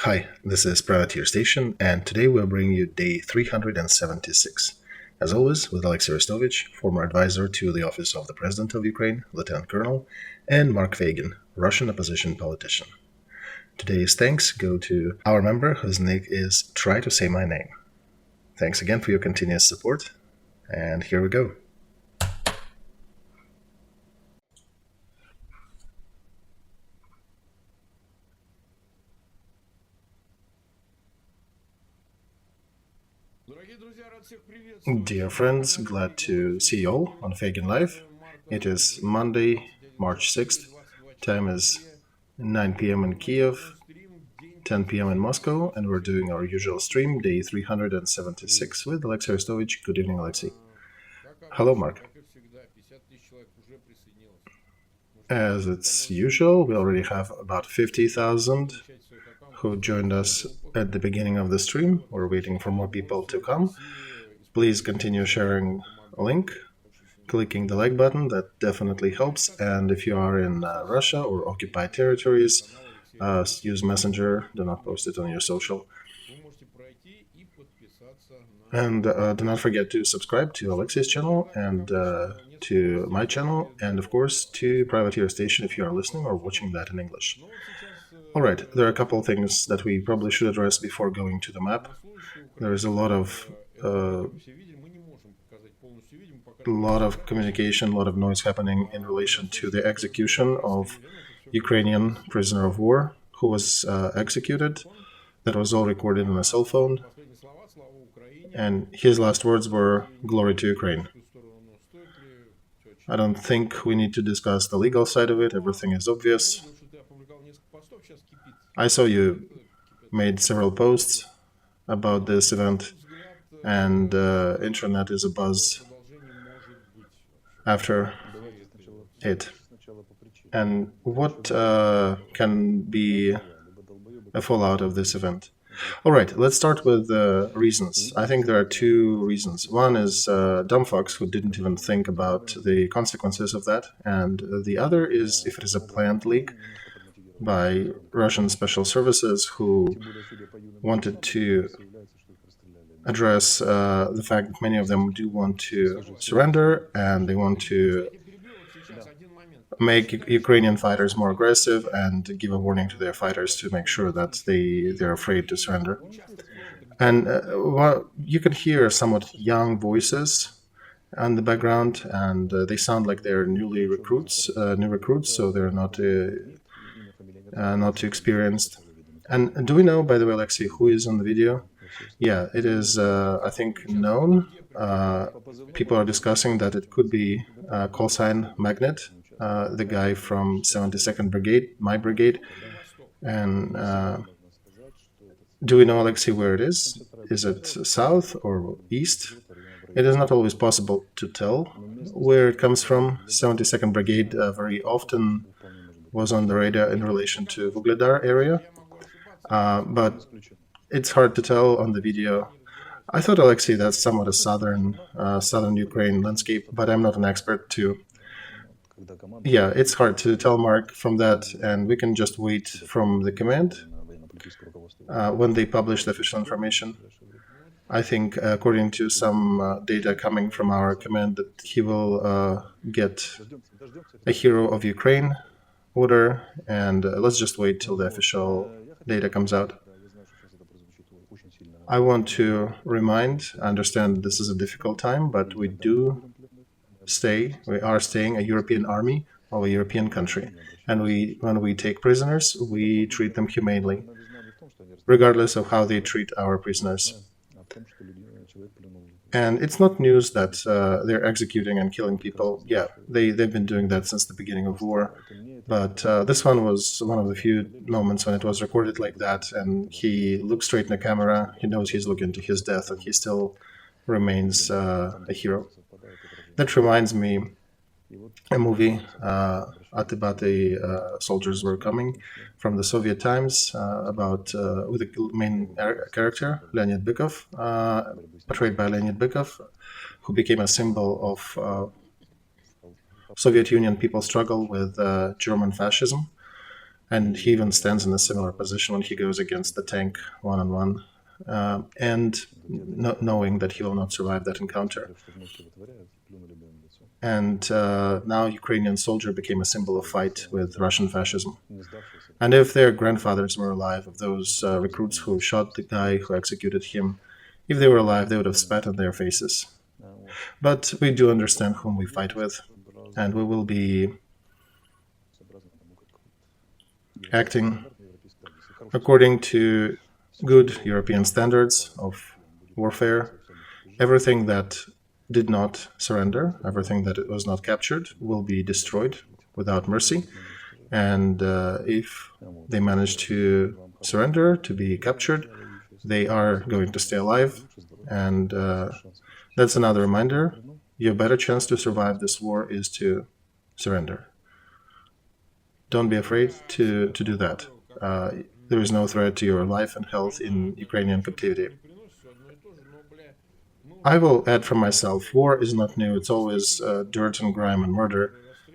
Hi, this is Privateer Station, and today we'll bring you day 376. As always, with Olexiy Arestovych, former advisor to the office of the President of Ukraine, Lieutenant Colonel, and Mark Feygin, Russian opposition politician. Today's thanks go to our member whose nick is Try to Say My Name. Thanks again for your continuous support, and here we go. Dear friends, glad to see you all on Feigin Live. It is Monday, March 6th. Time is 9 p.m. in Kiev, 10 p.m. in Moscow, and we're doing our usual stream, day 376, with Olexiy Arestovich. Good evening, Olexiy. Hello, Mark. As it's usual, we already have about 50,000 who joined us at the beginning of the stream. We're waiting for more people to come. Please continue sharing a link, clicking the like button, that definitely helps. And if you are in Russia or occupied territories, use Messenger, do not post it on your social. And do not forget to subscribe to Alexei's channel and to my channel, and of course to Privateer Station if you are listening or watching that in English. Alright, there are a couple of things that we probably should address before going to the map. There is a lot of communication, a lot of noise happening in relation to the execution of Ukrainian prisoner of war who was executed. That was all recorded on a cell phone. And his last words were, "Glory to Ukraine." I don't think we need to discuss the legal side of it. Everything is obvious. I saw you made several posts about this event, and internet is abuzz after it. And what can be a fallout of this event? All right, let's start with the reasons. I think there are two reasons. One is dumb fucks who didn't even think about the consequences of that, and the other is if it is a planned leak by Russian special services who wanted to address the fact that many of them do want to surrender, and they want to make Ukrainian fighters more aggressive and give a warning to their fighters to make sure that they're afraid to surrender. And you can hear somewhat young voices in the background, and they sound like they're new recruits, so they're not too experienced. And do we know, by the way, Olexiy, who is on the video? Yeah, it is, I think, known. People are discussing that it could be call sign Magnet, the guy from 72nd Brigade, my brigade. And do we know, Olexiy, where it is? Is it south or east? It is not always possible to tell where it comes from. 72nd Brigade very often was on the radar in relation to Vuhledar area, but it's hard to tell on the video. I thought, Olexiy, that's somewhat a southern Ukraine landscape, but I'm not an expert too. Yeah, it's hard to tell, Mark, from that, and we can just wait from the command when they publish the official information. I think, according to some data coming from our command, that he will get a Hero of Ukraine order, and let's just wait till the official data comes out. I want to I understand this is a difficult time, but we are staying a European army of a European country. And when we take prisoners, we treat them humanely, regardless of how they treat our prisoners. And it's not news that they're executing and killing people. Yeah, they've been doing that since the beginning of war. But this one was one of the few moments when it was recorded like that, and he looks straight in the camera, he knows he's looking to his death, and he still remains a hero. That reminds me a movie about the soldiers were coming from the Soviet times with the main character, Leonid Bykov, portrayed by Leonid Bykov, who became a symbol of Soviet Union people's struggle with German fascism. And he even stands in a similar position when he goes against the tank one-on-one, and knowing that he will not survive that encounter. And now Ukrainian soldier became a symbol of fight with Russian fascism. And if their grandfathers were alive, of those recruits who shot the guy who executed him, if they were alive, they would have spat on their faces. But we do understand whom we fight with, and we will be acting according to good European standards of warfare. Everything that did not surrender, everything that was not captured, will be destroyed without mercy. And if they manage to surrender, to be captured, they are going to stay alive. And that's another reminder. Your better chance to survive this war is to surrender. Don't be afraid to do that. There is no threat to your life and health in Ukrainian captivity. I will add from myself, war is not new. It's always dirt and grime and murder.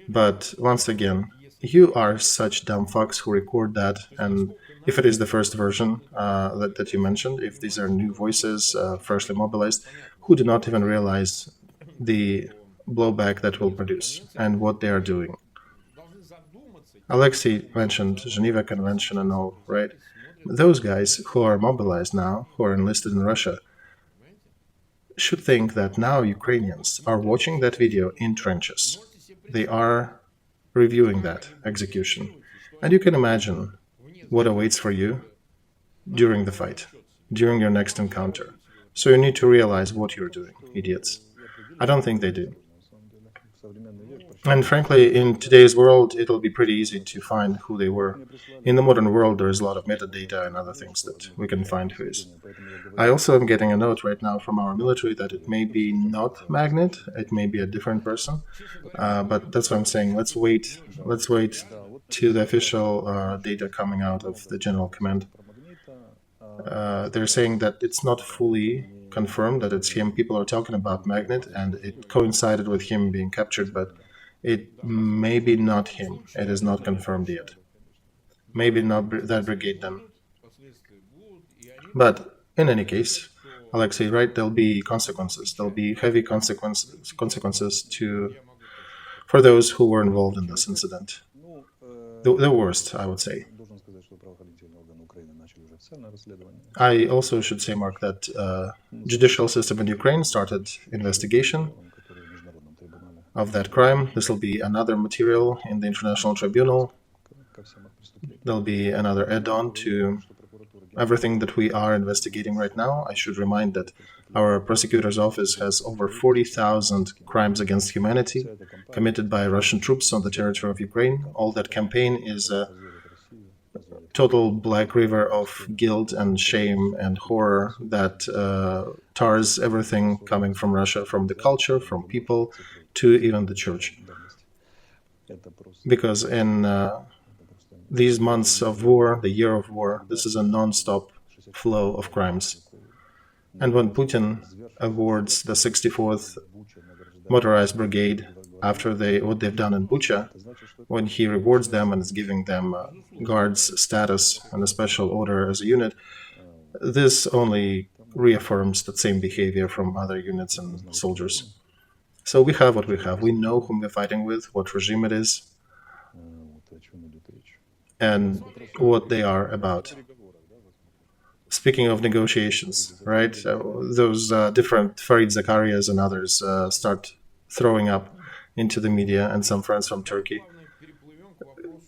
But once again, you are such dumb fucks who record that. And if it is the first version that you mentioned, if these are new voices, freshly mobilized, who do not even realize the blowback that will produce and what they are doing. Olexiy mentioned Geneva Convention and all, right? Those guys who are mobilized now, who are enlisted in Russia, should think that now Ukrainians are watching that video in trenches. They are reviewing that execution. And you can imagine what awaits for you during the fight, during your next encounter. So you need to realize what you're doing, idiots. I don't think they do. And frankly, in today's world, it'll be pretty easy to find who they were. In the modern world, there is a lot of metadata and other things that we can find who is. I also am getting a note right now from our military that it may be not Magnet, it may be a different person. But that's what I'm saying. Let's wait to the official data coming out of the General Command. They're saying that it's not fully confirmed that it's him. People are talking about Magnet, and it coincided with him being captured, but it may be not him. It is not confirmed yet. Maybe not that brigade then. But in any case, Olexiy, right, there'll be consequences. There'll be heavy consequences for those who were involved in this incident. The worst, I would say. I also should say, Mark, that judicial system in Ukraine started investigation of that crime. This will be another material in the International Tribunal. There'll be another add-on to everything that we are investigating right now. I should remind that our prosecutor's office has over 40,000 crimes against humanity committed by Russian troops on the territory of Ukraine. All that campaign is a total black river of guilt and shame and horror that tars everything coming from Russia, from the culture, from people, to even the church. Because in these months of war, the year of war, this is a non-stop flow of crimes. And when Putin awards the 64th Motorized Brigade after what they've done in Bucha, when he rewards them and is giving them guards status and a special order as a unit, this only reaffirms that same behavior from other units and soldiers. So we have what we have. We know whom we're fighting with, what regime it is, and what they are about. Speaking of negotiations, right? Those different Farid Zakarias and others start throwing up into the media, and some friends from Turkey.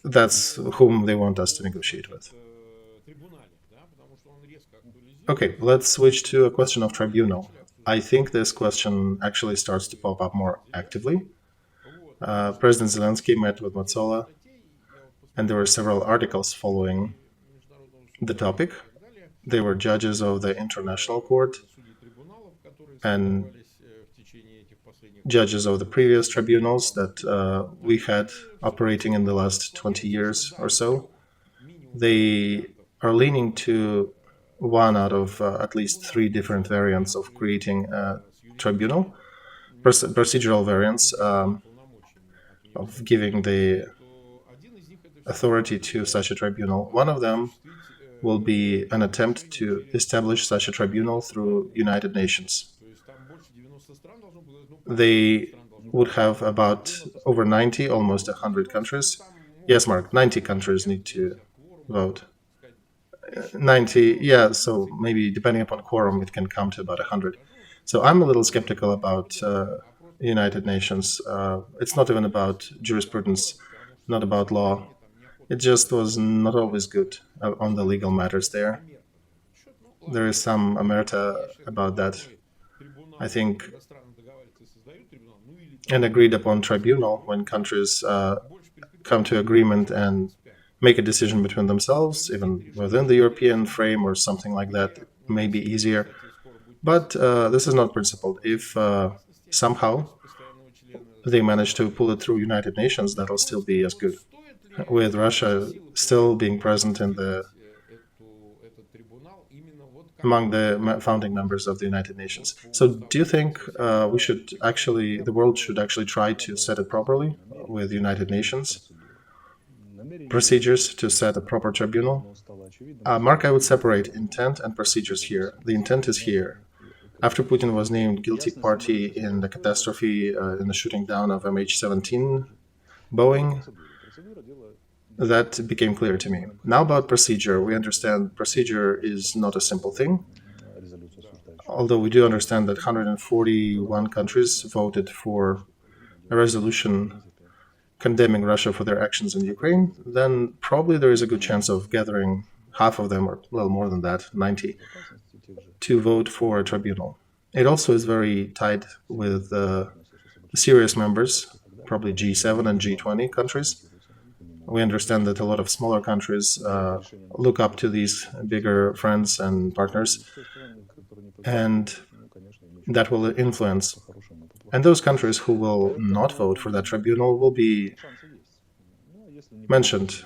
That's whom they want us to negotiate with. Okay, let's switch to a question of tribunal. I think this question actually starts to pop up more actively. President Zelensky met with Metsola, and there were several articles following the topic. They were judges of the International Court and judges of the previous tribunals that we had operating in the last 20 years or so. They are leaning to one out of at least three different variants of creating a tribunal, procedural variants of giving the authority to such a tribunal. One of them will be an attempt to establish such a tribunal through United Nations. They would have about over 90, almost 100 countries. Yes, Mark, 90 countries need to vote. 90, yeah, so maybe depending upon quorum, it can come to about 100. So I'm a little skeptical about United Nations. It's not even about jurisprudence, not about law. It just was not always good on the legal matters there. There is some omerta about that. I think an agreed upon tribunal when countries come to agreement and make a decision between themselves, even within the European frame or something like that, may be easier. But this is not principled. If somehow they manage to pull it through United Nations, that'll still be as good, with Russia still being present in among the founding members of the United Nations. So do you think the world should actually try to set it properly with United Nations procedures to set a proper tribunal? Mark, I would separate intent and procedures here. The intent is here. After Putin was named guilty party in the catastrophe in the shooting down of MH17 Boeing, that became clear to me. Now about procedure, we understand procedure is not a simple thing, although we do understand that 141 countries voted for a resolution condemning Russia for their actions in Ukraine, then probably there is a good chance of gathering half of them, or well more than that, 90, to vote for a tribunal. It also is very tied with serious members, probably G7 and G20 countries. We understand that a lot of smaller countries look up to these bigger friends and partners, and that will influence. And those countries who will not vote for that tribunal will be mentioned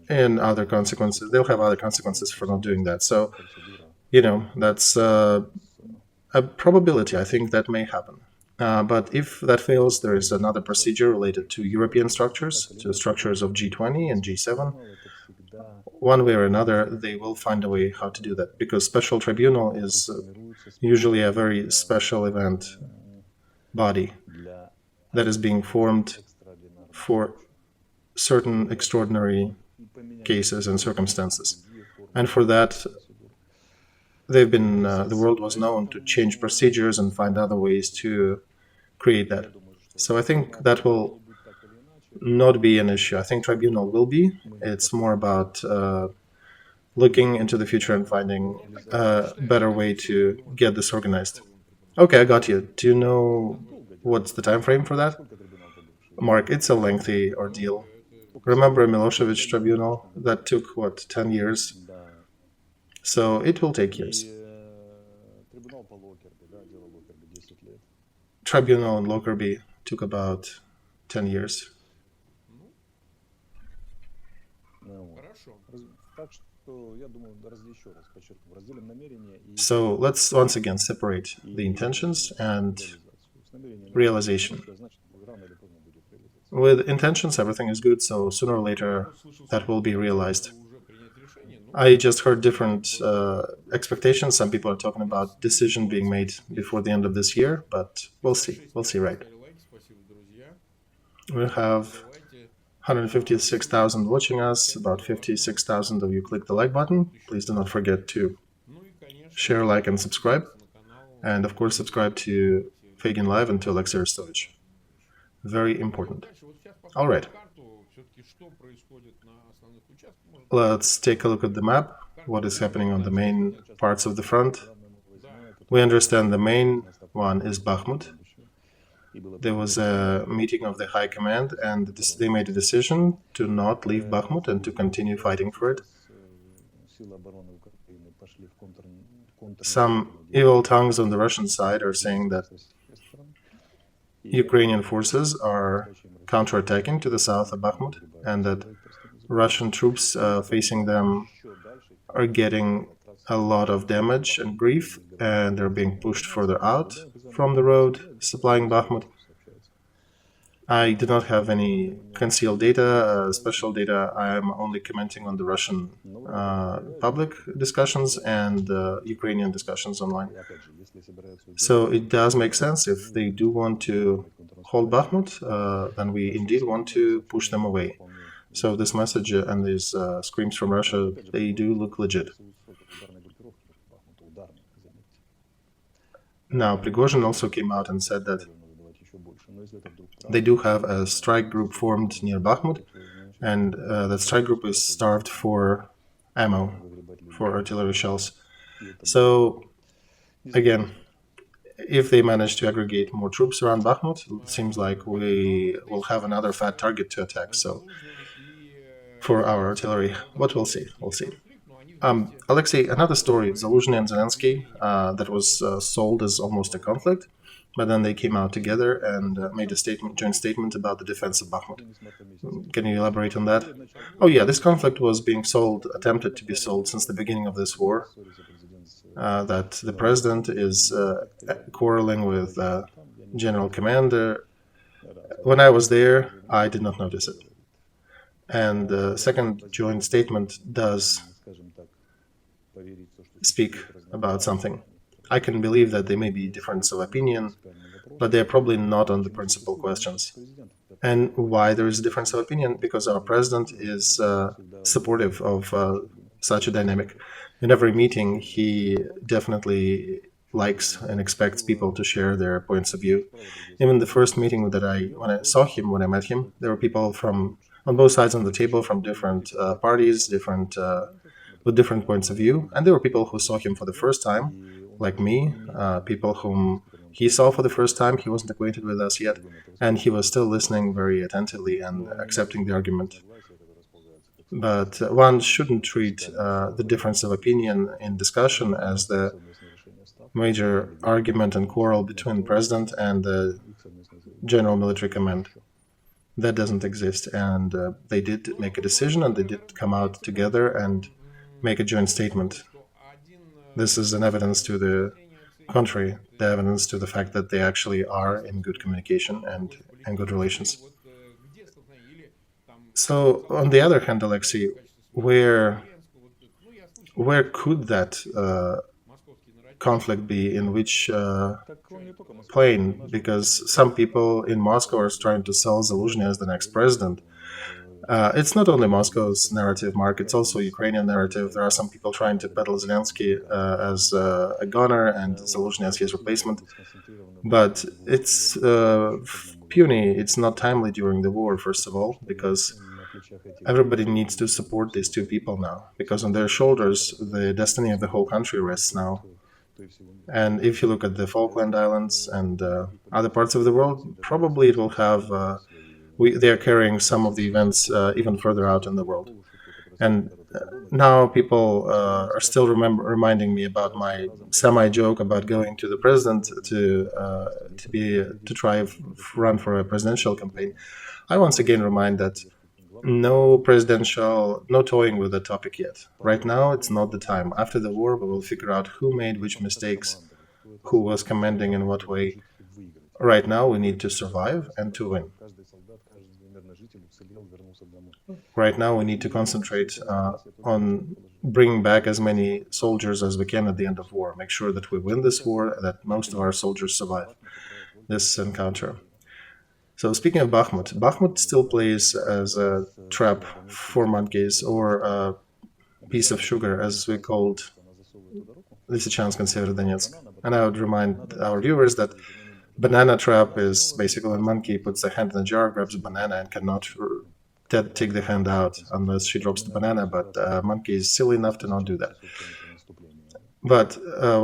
in other consequences. They'll have other consequences for not doing that. So, that's a probability. I think that may happen. But if that fails, there is another procedure related to European structures, to structures of G20 and G7. One way or another, they will find a way how to do that, because special tribunal is usually a very special event body that is being formed for certain extraordinary cases and circumstances. And for that, the world was known to change procedures and find other ways to create that. So I think that will not be an issue. I think tribunal will be. It's more about looking into the future and finding a better way to get this organized. Okay, I got you. Do you know what's the time frame for that? Mark, it's a lengthy ordeal. Remember Milosevic tribunal? That took, 10 years? So it will take years. Tribunal in Lockerbie took about 10 years. So let's once again separate the intentions and realization. With intentions, everything is good, so sooner or later that will be realized. I just heard different expectations. Some people are talking about decision being made before the end of this year, but we'll see. We'll see, right? We have 156,000 watching us, about 56,000 of you click the like button. Please do not forget to share, like, and subscribe. And of course, subscribe to Feigin Live and to Olexiy Arestovych. Very important. All right. Let's take a look at the map, what is happening on the main parts of the front. We understand the main one is Bakhmut. There was a meeting of the High Command, and they made a decision to not leave Bakhmut and to continue fighting for it. Some evil tongues on the Russian side are saying that Ukrainian forces are counterattacking to the south of Bakhmut, and that Russian troops facing them are getting a lot of damage and grief, and they're being pushed further out from the road supplying Bakhmut. I do not have any concealed data, special data. I am only commenting on the Russian public discussions and Ukrainian discussions online. So it does make sense. If they do want to hold Bakhmut, then we indeed want to push them away. So this message and these screams from Russia, they do look legit. Now, Prigozhin also came out and said that they do have a strike group formed near Bakhmut, and that strike group is starved for ammo, for artillery shells. So, again, if they manage to aggregate more troops around Bakhmut, it seems like we will have another fat target to attack. So, for our artillery, but we'll see. We'll see. Olexiy, another story, Zaluzhny and Zelensky, that was sold as almost a conflict, but then they came out together and made a joint statement about the defense of Bakhmut. Can you elaborate on that? Oh yeah, this conflict was being attempted to be sold since the beginning of this war, that the president is quarreling with general commander. When I was there, I did not notice it. And the second joint statement does speak about something. I can believe that there may be difference of opinion, but they're probably not on the principal questions. And why there is a difference of opinion? Because our president is supportive of such a dynamic. In every meeting, he definitely likes and expects people to share their points of view. Even the first meeting when I met him, there were people on both sides of the table from different parties, with different points of view. And there were people who saw him for the first time, like me, people whom he saw for the first time. He wasn't acquainted with us yet, and he was still listening very attentively and accepting the argument. But one shouldn't treat the difference of opinion in discussion as the major argument and quarrel between the president and the general military command. That doesn't exist, and they did make a decision, and they did come out together and make a joint statement. This is an evidence to the contrary, the evidence to the fact that they actually are in good communication and good relations. So, on the other hand, Olexiy, where could that conflict be, in which plane? Because some people in Moscow are trying to sell Zaluzhny as the next president. It's not only Moscow's narrative, Mark, it's also Ukrainian narrative. There are some people trying to peddle Zelensky as a gunner and Zaluzhny as his replacement. But it's puny, it's not timely during the war, first of all, because everybody needs to support these two people now, because on their shoulders the destiny of the whole country rests now. And if you look at the Falkland Islands and other parts of the world, probably it will have... they are carrying some of the events even further out in the world. And now people are still reminding me about my semi-joke about going to the president to try run for a presidential campaign. I once again remind that no toying with the topic yet. Right now, it's not the time. After the war, we will figure out who made which mistakes, who was commanding in what way. Right now, we need to survive and to win. Right now, we need to concentrate on bringing back as many soldiers as we can at the end of war. Make sure that we win this war, that most of our soldiers survive this encounter. So speaking of Bakhmut, Bakhmut still plays as a trap for monkeys, or a piece of sugar, as we called Lysychansk and Severodonetsk. And I would remind our viewers that banana trap is basically when a monkey puts a hand in a jar, grabs a banana, and cannot take the hand out unless she drops the banana, but a monkey is silly enough to not do that. But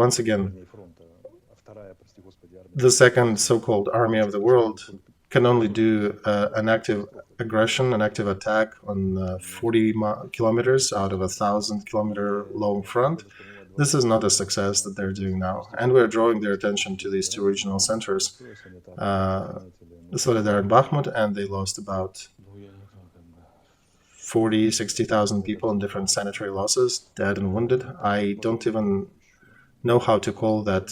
once again, the second so-called army of the world can only do an active aggression, an active attack on 40 kilometers out of a 1,000-kilometer long front. This is not a success that they're doing now. And we're drawing their attention to these two regional centers, Soledar and Bakhmut, and they lost about 60,000 people in different sanitary losses, dead and wounded. I don't even know how to call that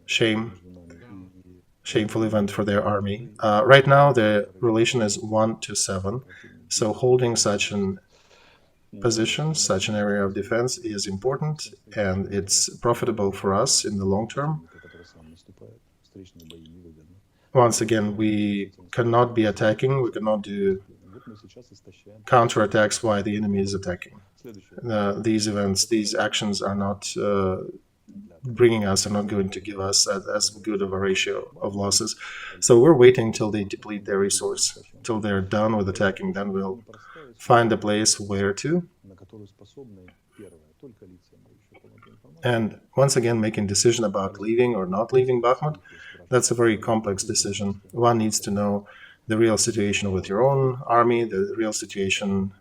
shame. shameful event for their army. Right now, the relation is 1-7, so holding such an position, such an area of defense is important, and it's profitable for us in the long term. Once again, we cannot be attacking, we cannot do counterattacks while the enemy is attacking. These events, these actions are not bringing us, are not going to give us as good of a ratio of losses. So we're waiting till they deplete their resource, till they're done with attacking, then we'll find a place where to. And once again, making decision about leaving or not leaving Bakhmut, that's a very complex decision. One needs to know the real situation with your own army, the real situation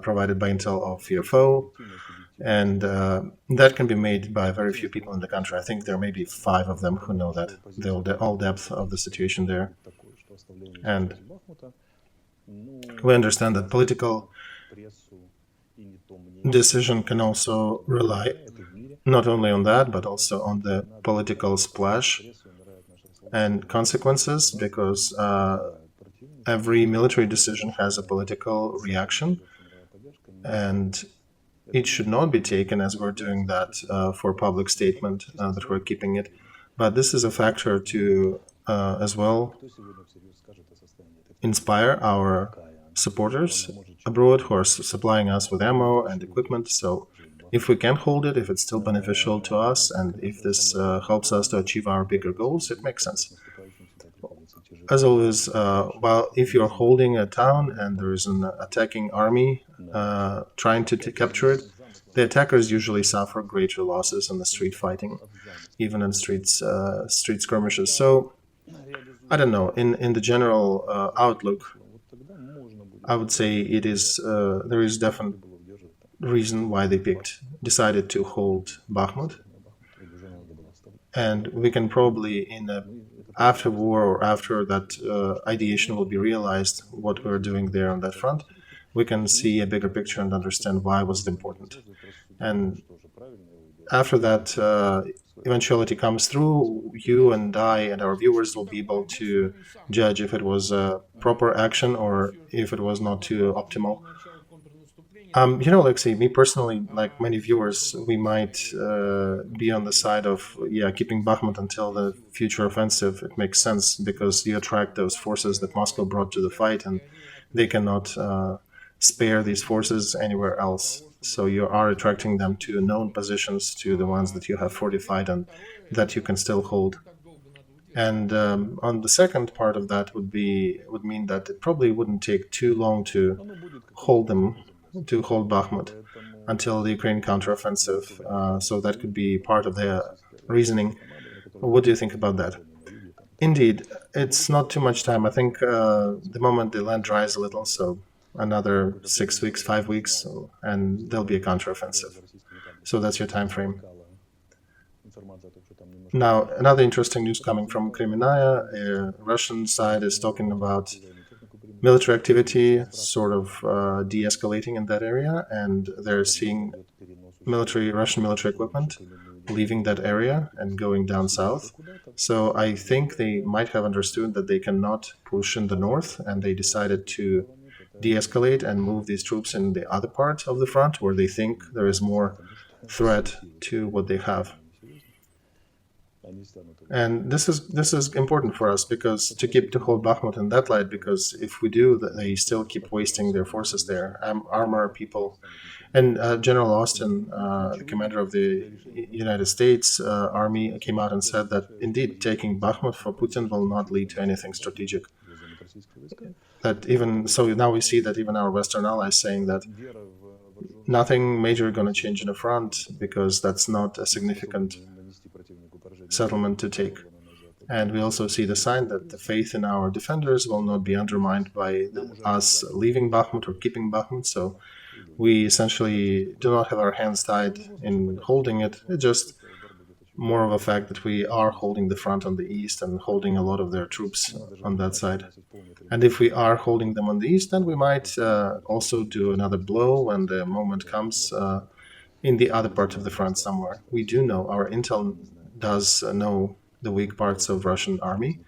provided by intel of your foe, and that can be made by very few people in the country. I think there may be 5 of them who know that, the all depth of the situation there. And we understand that political decision can also rely not only on that, but also on the political splash and consequences, because every military decision has a political reaction, and it should not be taken as we're doing that for public statement, that we're keeping it. But this is a factor to as well inspire our supporters abroad who are supplying us with ammo and equipment. So if we can hold it, if it's still beneficial to us, and if this helps us to achieve our bigger goals, it makes sense. As always, well, if you're holding a town and there is an attacking army trying to capture it, the attackers usually suffer greater losses in the street fighting, even in street skirmishes. So, I don't know, in the general outlook, I would say it is there is definite reason why they decided to hold Bakhmut. And we can probably, after war or after that ideation will be realized, what we're doing there on that front, we can see a bigger picture and understand why was it important. And after that eventuality comes through, you and I and our viewers will be able to judge if it was a proper action or if it was not too optimal. Olexiy, me personally, like many viewers, we might be on the side of, keeping Bakhmut until the future offensive. It makes sense because you attract those forces that Moscow brought to the fight, and they cannot spare these forces anywhere else. So you are attracting them to known positions, to the ones that you have fortified and that you can still hold. And on the second part of that would mean that it probably wouldn't take too long to hold Bakhmut until the Ukraine counteroffensive. So that could be part of their reasoning. What do you think about that? Indeed, it's not too much time. I think the moment the land dries a little, so another 6 weeks, 5 weeks, and there'll be a counteroffensive. So that's your time frame. Now, another interesting news coming from Kreminaya, Russian side is talking about military activity sort of de-escalating in that area, and they're seeing Russian military equipment leaving that area and going down south. So I think they might have understood that they cannot push in the north, and they decided to de-escalate and move these troops in the other part of the front where they think there is more threat to what they have. And this is important for us because to hold Bakhmut in that light, because if we do, they still keep wasting their forces there, armor, people. And General Austin, the commander of the United States Army, came out and said that indeed taking Bakhmut for Putin will not lead to anything strategic. That even so, now we see that even our Western allies saying that nothing major going to change in the front because that's not a significant settlement to take. And we also see the sign that the faith in our defenders will not be undermined by us leaving Bakhmut or keeping Bakhmut. So we essentially do not have our hands tied in holding it. It's just more of a fact that we are holding the front on the east and holding a lot of their troops on that side. And if we are holding them on the east, then we might also do another blow when the moment comes in the other part of the front somewhere. We do know, our intel does know the weak parts of Russian army,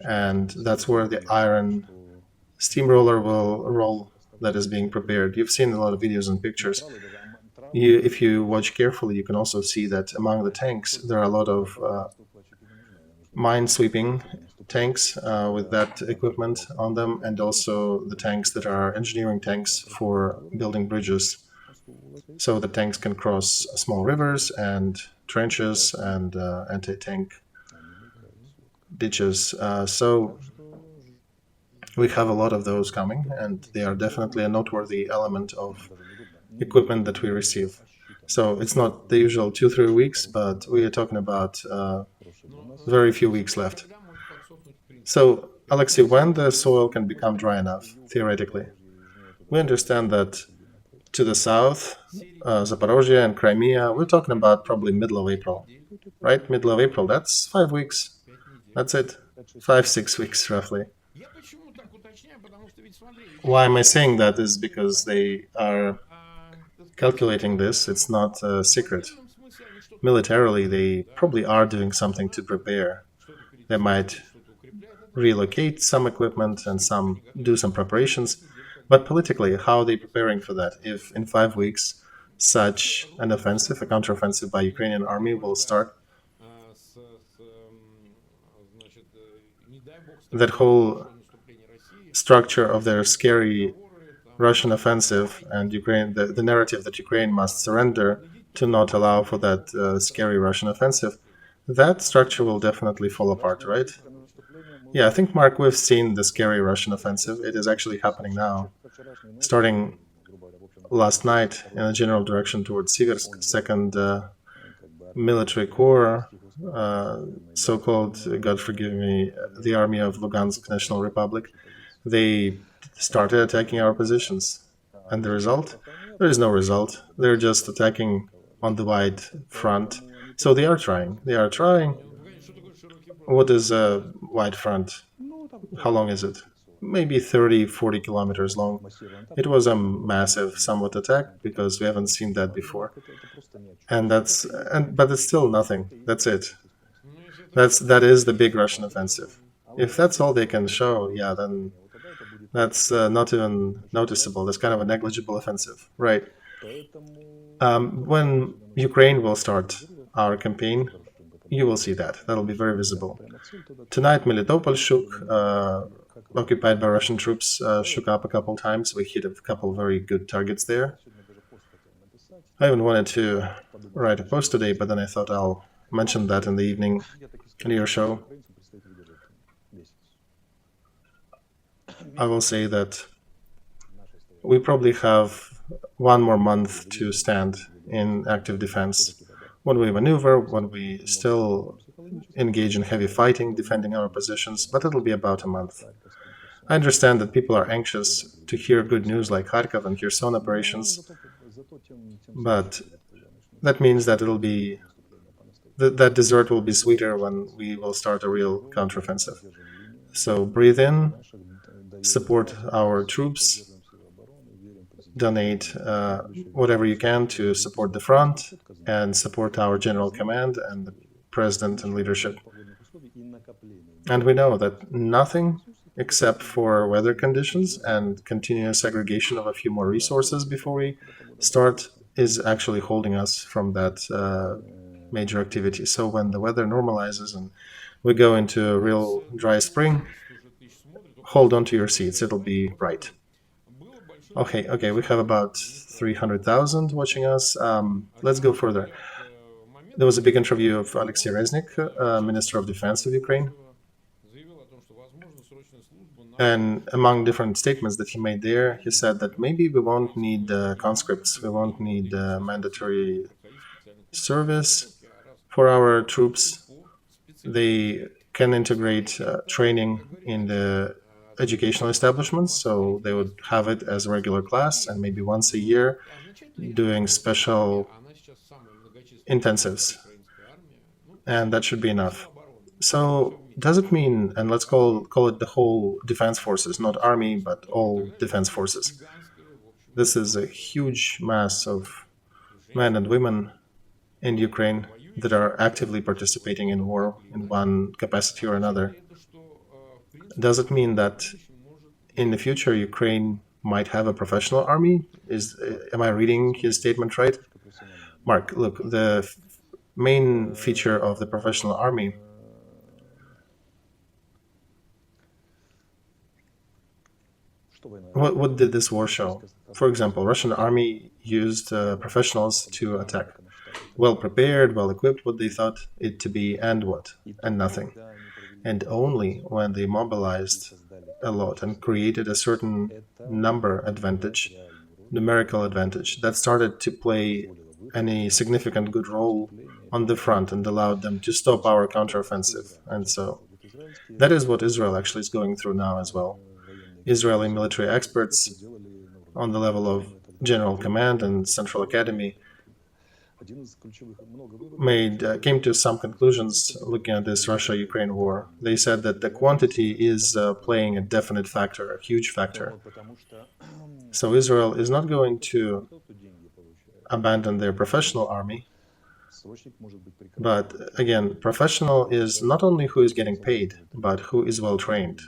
and that's where the iron steamroller will roll that is being prepared. You've seen a lot of videos and pictures. If you watch carefully, you can also see that among the tanks there are a lot of mine-sweeping tanks with that equipment on them, and also the tanks that are engineering tanks for building bridges, so the tanks can cross small rivers and trenches and anti-tank ditches. So we have a lot of those coming, and they are definitely a noteworthy element of equipment that we receive. So it's not the usual 2-3 weeks, but we are talking about very few weeks left. So, Olexiy, when the soil can become dry enough, theoretically? We understand that to the south, Zaporozhye and Crimea, we're talking about probably middle of April, right? Middle of April, that's 5 weeks. That's it. 5-6 weeks, roughly. Why am I saying that is because they are calculating this. It's not a secret. Militarily, they probably are doing something to prepare. They might relocate some equipment and do some preparations. But politically, how are they preparing for that? If in 5 weeks such an offensive, a counteroffensive by Ukrainian army will start, that whole structure of their scary Russian offensive and Ukraine, the narrative that Ukraine must surrender to not allow for that scary Russian offensive, that structure will definitely fall apart, right? Yeah, I think, Mark, we've seen the scary Russian offensive. It is actually happening now, starting last night in a general direction towards Siversk, second military corps, so-called, God forgive me, the army of Lugansk National Republic. They started attacking our positions. And the result? There is no result. They're just attacking on the wide front. So they are trying. They are trying. What is a wide front? How long is it? Maybe 30-40 kilometers long. It was a massive, somewhat attack because we haven't seen that before. But it's still nothing. That's it. That is the big Russian offensive. If that's all they can show, yeah, then that's not even noticeable. That's kind of a negligible offensive, right? When Ukraine will start our campaign, you will see that. That'll be very visible. Tonight, Melitopol shook, occupied by Russian troops, shook up a couple times. We hit a couple very good targets there. I even wanted to write a post today, but then I thought I'll mention that in the evening in your show. I will say that we probably have 1 more month to stand in active defense. When we maneuver, when we still engage in heavy fighting, defending our positions, but it'll be about a month. I understand that people are anxious to hear good news like Kharkov and Kherson operations, but that means that it'll be that dessert will be sweeter when we will start a real counteroffensive. So breathe in, support our troops, donate whatever you can to support the front and support our general command and the president and leadership. And we know that nothing except for weather conditions and continuous aggregation of a few more resources before we start is actually holding us from that major activity. So when the weather normalizes and we go into a real dry spring, hold on to your seats. It'll be right. Okay, we have about 300,000 watching us. Let's go further. There was a big interview of Olexiy Reznik, Minister of Defense of Ukraine. And among different statements that he made there, he said that maybe we won't need conscripts, we won't need mandatory service for our troops. They can integrate training in the educational establishments, so they would have it as a regular class and maybe once a year doing special intensives. And that should be enough. So does it mean, and let's call it the whole defense forces, not army, but all defense forces. This is a huge mass of men and women in Ukraine that are actively participating in war in one capacity or another. Does it mean that in the future Ukraine might have a professional army? Am I reading his statement right? Mark, look, the main feature of the professional army what did this war show? For example, Russian army used professionals to attack. Well prepared, well equipped, what they thought it to be, and what? And nothing. And only when they mobilized a lot and created a certain number advantage, numerical advantage, that started to play any significant good role on the front and allowed them to stop our counteroffensive. And so that is what Israel actually is going through now as well. Israeli military experts on the level of General Command and Central Academy came to some conclusions looking at this Russia-Ukraine war. They said that the quantity is playing a definite factor, a huge factor. So Israel is not going to abandon their professional army, but again, professional is not only who is getting paid, but who is well trained.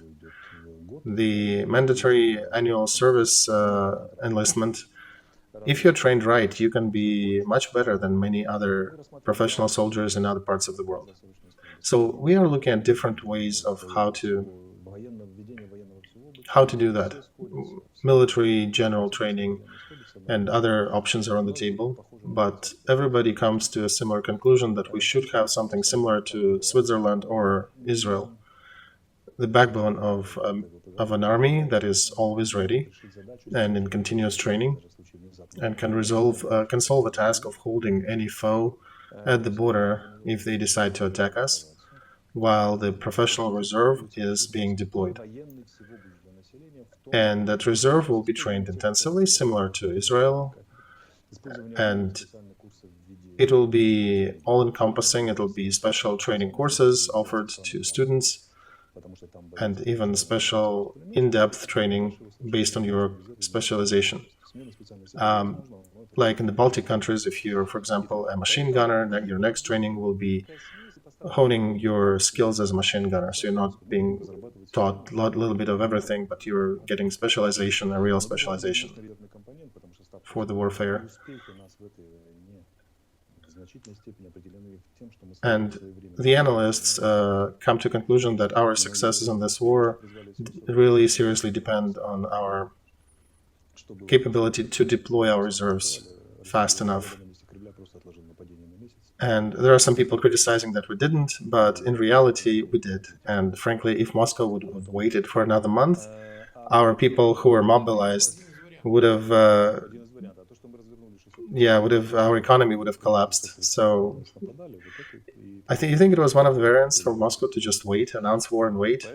The mandatory annual service enlistment, if you're trained right, you can be much better than many other professional soldiers in other parts of the world. So we are looking at different ways of how to do that. Military general training and other options are on the table, but everybody comes to a similar conclusion that we should have something similar to Switzerland or Israel. The backbone of an army that is always ready and in continuous training and can solve a task of holding any foe at the border if they decide to attack us, while the professional reserve is being deployed. And that reserve will be trained intensively, similar to Israel, and it will be all-encompassing. It will be special training courses offered to students, and even special in-depth training based on your specialization. Like in the Baltic countries, if you're, for example, a machine gunner, then your next training will be honing your skills as a machine gunner. So you're not being taught a little bit of everything, but you're getting specialization, a real specialization for the warfare. And the analysts come to a conclusion that our successes in this war really seriously depend on our capability to deploy our reserves fast enough. And there are some people criticizing that we didn't, but in reality we did. And frankly, if Moscow would have waited for another month, our people who were mobilized would have our economy would have collapsed. So you think it was one of the variants for Moscow to just wait, announce war and wait?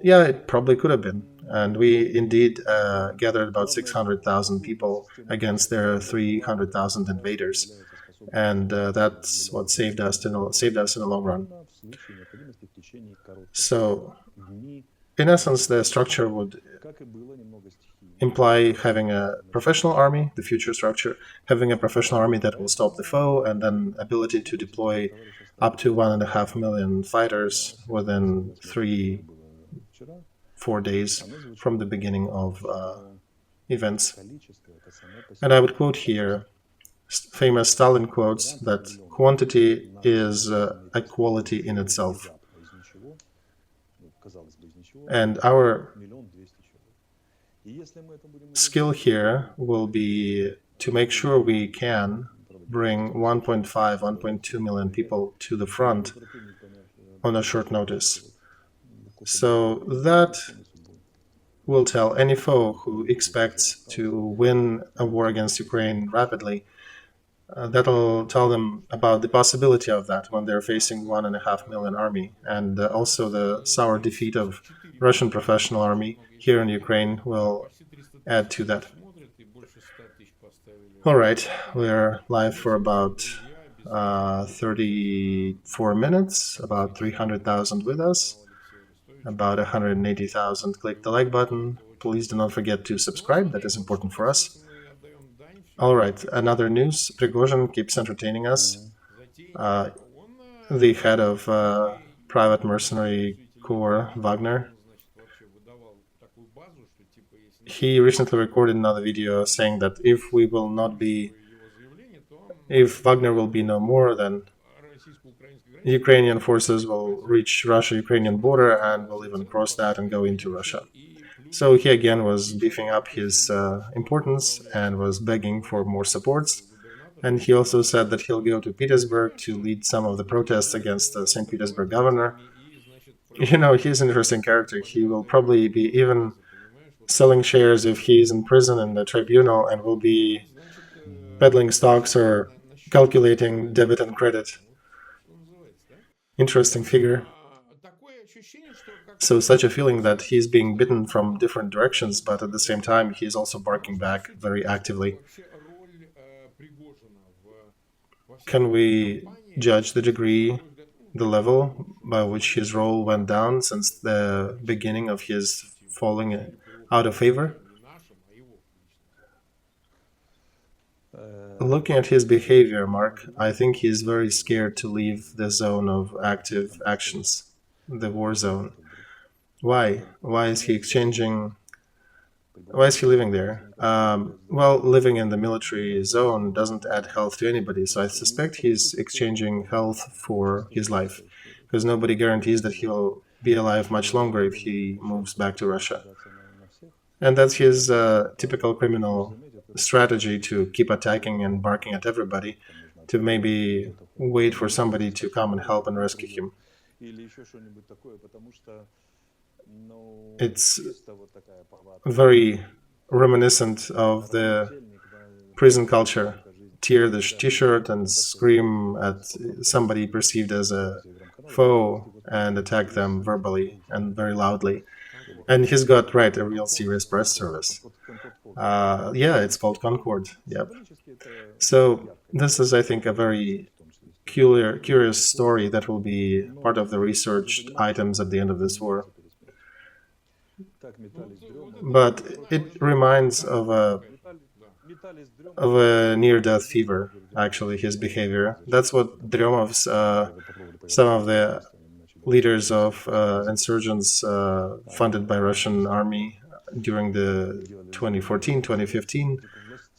Yeah, it probably could have been. And we indeed gathered about 600,000 people against their 300,000 invaders. And that's what saved us in the long run. So, in essence, the structure would imply having a professional army, the future structure, having a professional army that will stop the foe, and then ability to deploy up to 1.5 million fighters within 3-4 days from the beginning of events. And I would quote here famous Stalin quotes that quantity is a quality in itself. And our skill here will be to make sure we can bring 1.5, 1.2 million people to the front on a short notice. So that will tell any foe who expects to win a war against Ukraine rapidly, that'll tell them about the possibility of that when they're facing 1.5 million army. And also the sour defeat of Russian professional army here in Ukraine will add to that. All right, we're live for about 34 minutes, about 300,000 with us, about 180,000 click the like button. Please do not forget to subscribe, that is important for us. All right, another news. Prigozhin keeps entertaining us. the head of private mercenary corps, Wagner. He recently recorded another video saying that if Wagner will be no more, then Ukrainian forces will reach Russia-Ukrainian border and will even cross that and go into Russia. So he again was beefing up his importance and was begging for more supports. And he also said that he'll go to Petersburg to lead some of the protests against the St. Petersburg governor. He's an interesting character. He will probably be even selling shares if he's in prison in the tribunal and will be peddling stocks or calculating debit and credit. Interesting figure. So such a feeling that he's being bitten from different directions, but at the same time he's also barking back very actively. Can we judge the degree, the level by which his role went down since the beginning of his falling out of favor? Looking at his behavior, Mark, I think he's very scared to leave the zone of active actions, the war zone. Why? Why is he living there? Living in the military zone doesn't add health to anybody, so I suspect he's exchanging health for his life, because nobody guarantees that he'll be alive much longer if he moves back to Russia. And that's his typical criminal strategy, to keep attacking and barking at everybody, to maybe wait for somebody to come and help and rescue him. It's very reminiscent of the prison culture. Tear the t-shirt and scream at somebody perceived as a foe and attack them verbally and very loudly. And he's got, a real serious press service. It's called Concord. Yep. So this is, I think, a very curious story that will be part of the researched items at the end of this war. But it reminds of a near-death fever, actually, his behavior. That's what Dryumov's, some of the leaders of insurgents funded by Russian army during the 2014-2015,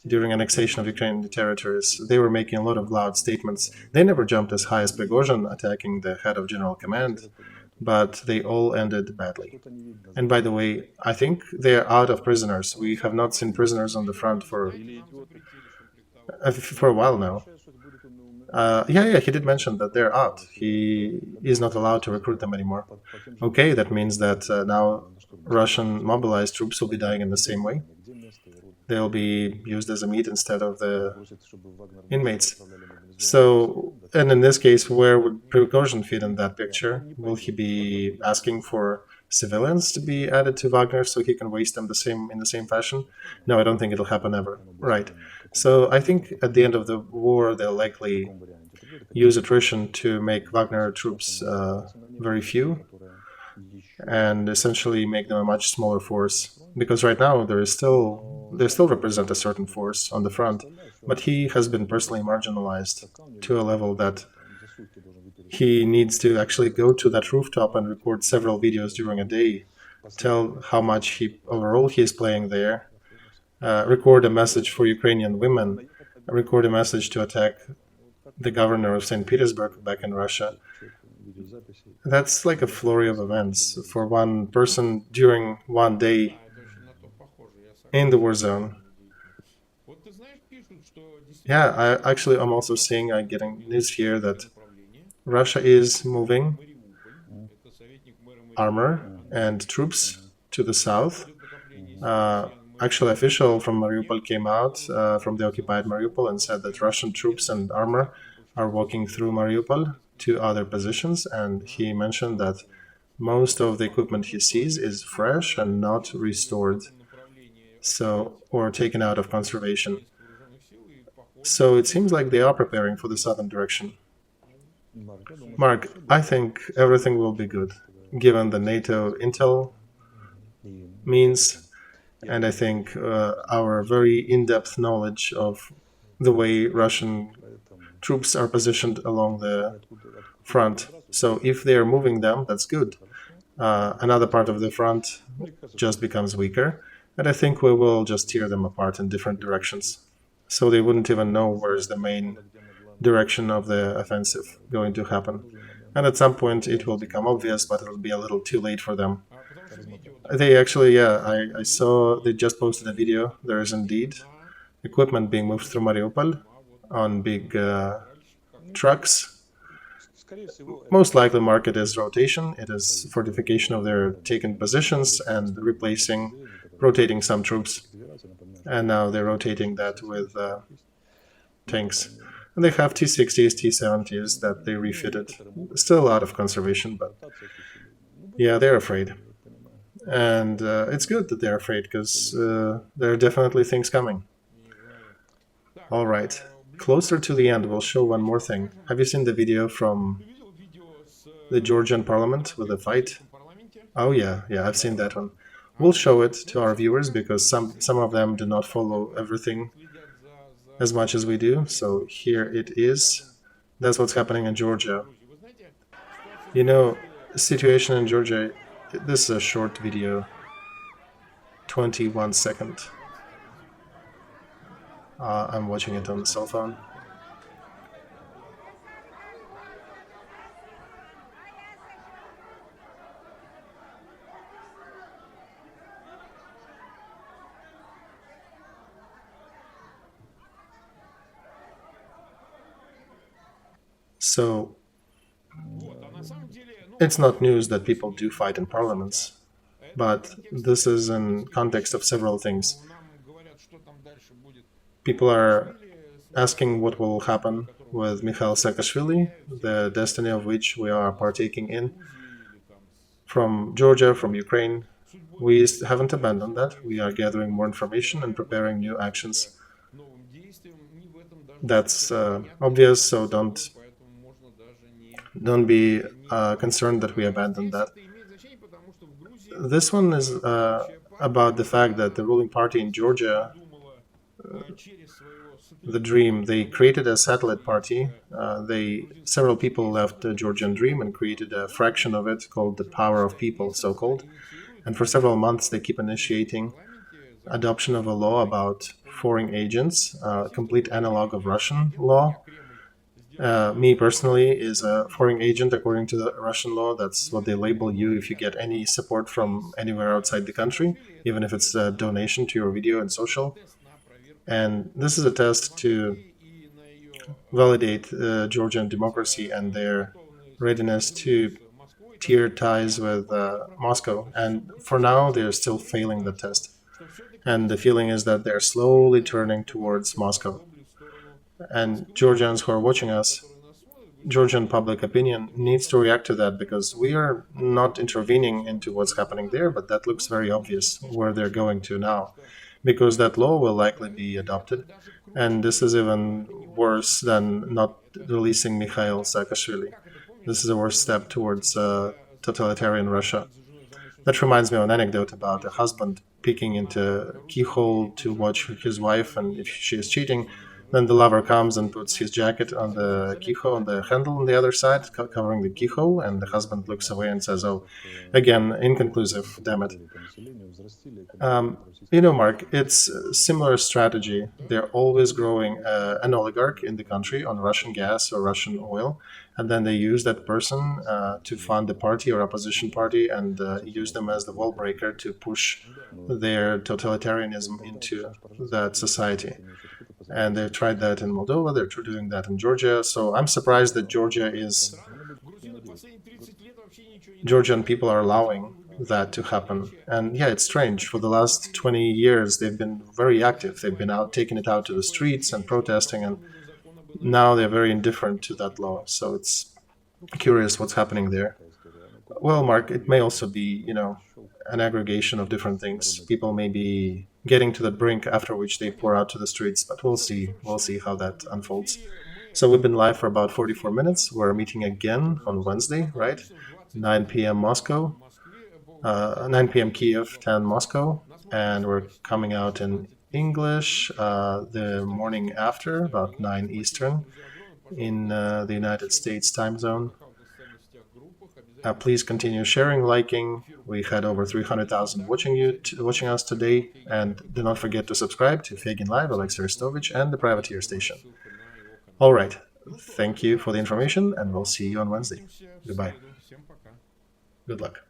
during annexation of Ukrainian territories, they were making a lot of loud statements. They never jumped as high as Prigozhin, attacking the head of general command, but they all ended badly. And by the way, I think they're out of prisoners. We have not seen prisoners on the front for a while now. He did mention that they're out. He is not allowed to recruit them anymore. Okay, that means that now Russian mobilized troops will be dying in the same way. They'll be used as a meat instead of the inmates. So, and in this case, where would Prigozhin fit in that picture? Will he be asking for civilians to be added to Wagner so he can waste them in the same fashion? No, I don't think it'll happen ever. Right. So I think at the end of the war, they'll likely use attrition to make Wagner troops very few and essentially make them a much smaller force. Because right now they still represent a certain force on the front, but he has been personally marginalized to a level that he needs to actually go to that rooftop and record several videos during a day, tell how much overall he is playing there, record a message for Ukrainian women, record a message to attack the governor of St. Petersburg back in Russia. That's like a flurry of events for one person during one day in the war zone. I'm also seeing, I'm getting news here that Russia is moving armor and troops to the south. Actually, official from Mariupol came out, from the occupied Mariupol, and said that Russian troops and armor are walking through Mariupol to other positions, and he mentioned that most of the equipment he sees is fresh and not restored, or taken out of conservation. So it seems like they are preparing for the southern direction. Mark, I think everything will be good, given the NATO intel means, and I think our very in-depth knowledge of the way Russian troops are positioned along the front. So if they're moving them, that's good. Another part of the front just becomes weaker, and I think we will just tear them apart in different directions. So they wouldn't even know where's the main direction of the offensive going to happen. And at some point it will become obvious, but it'll be a little too late for them. They actually, I saw they just posted a video. There is indeed equipment being moved through Mariupol on big trucks. Most likely market is rotation. It is fortification of their taken positions and rotating some troops. And now they're rotating that with tanks. And they have T-60s, T-70s that they refitted. Still a lot of conservation, but yeah, they're afraid. And it's good that they're afraid, because there are definitely things coming. All right. Closer to the end, we'll show one more thing. Have you seen the video from the Georgian parliament with the fight? Oh yeah, I've seen that one. We'll show it to our viewers because some of them do not follow everything as much as we do. So here it is. That's what's happening in Georgia. You know, the situation in Georgia, this is a short video, 21 second. I'm watching it on the cell phone. So, it's not news that people do fight in parliaments, but this is in context of several things. People are asking what will happen with Mikhail Saakashvili, the destiny of which we are partaking in. From Georgia, from Ukraine, we haven't abandoned that. We are gathering more information and preparing new actions. That's obvious, so don't be concerned that we abandoned that. This one is about the fact that the ruling party in Georgia, the Dream, they created a satellite party. Several people left the Georgian Dream and created a fraction of it called the Power of People, so-called. And for several months they keep initiating adoption of a law about foreign agents, complete analog of Russian law. Me personally is a foreign agent according to the Russian law. That's what they label you if you get any support from anywhere outside the country, even if it's a donation to your video and social. And this is a test to validate Georgian democracy and their readiness to tear ties with Moscow. And for now, they're still failing the test. And the feeling is that they're slowly turning towards Moscow. And Georgians who are watching us, Georgian public opinion needs to react to that, because we are not intervening into what's happening there, but that looks very obvious where they're going to now, because that law will likely be adopted. And this is even worse than not releasing Mikhail Saakashvili. This is a worse step towards totalitarian Russia. That reminds me of an anecdote about a husband peeking into a keyhole to watch his wife, and if she is cheating, then the lover comes and puts his jacket on the keyhole, on the handle on the other side, covering the keyhole, and the husband looks away and says, oh, again, inconclusive, damn it. Mark, it's a similar strategy. They're always growing an oligarch in the country on Russian gas or Russian oil, and then they use that person to fund a party or opposition party and use them as the wall breaker to push their totalitarianism into that society. And they've tried that in Moldova, they're doing that in Georgia. So I'm surprised that Georgian people are allowing that to happen. And yeah, it's strange. For the last 20 years, they've been very active. They've been taking it out to the streets and protesting, and now they're very indifferent to that law. So it's curious what's happening there. Well, Mark, it may also be, an aggregation of different things. People may be getting to the brink after which they pour out to the streets, but we'll see. We'll see how that unfolds. So we've been live for about 44 minutes. We're meeting again on Wednesday, right? 9 p.m. Moscow, 9 p.m. Kiev, 10 Moscow, and we're coming out in English the morning after, about 9 Eastern. in the United States time zone. Please continue sharing, liking. We had over 300,000 watching us today, and do not forget to subscribe to Feygin Live, Olexiy Arestovich, and the Privateer Station. All right, thank you for the information, and we'll see you on Wednesday. Goodbye. Good luck.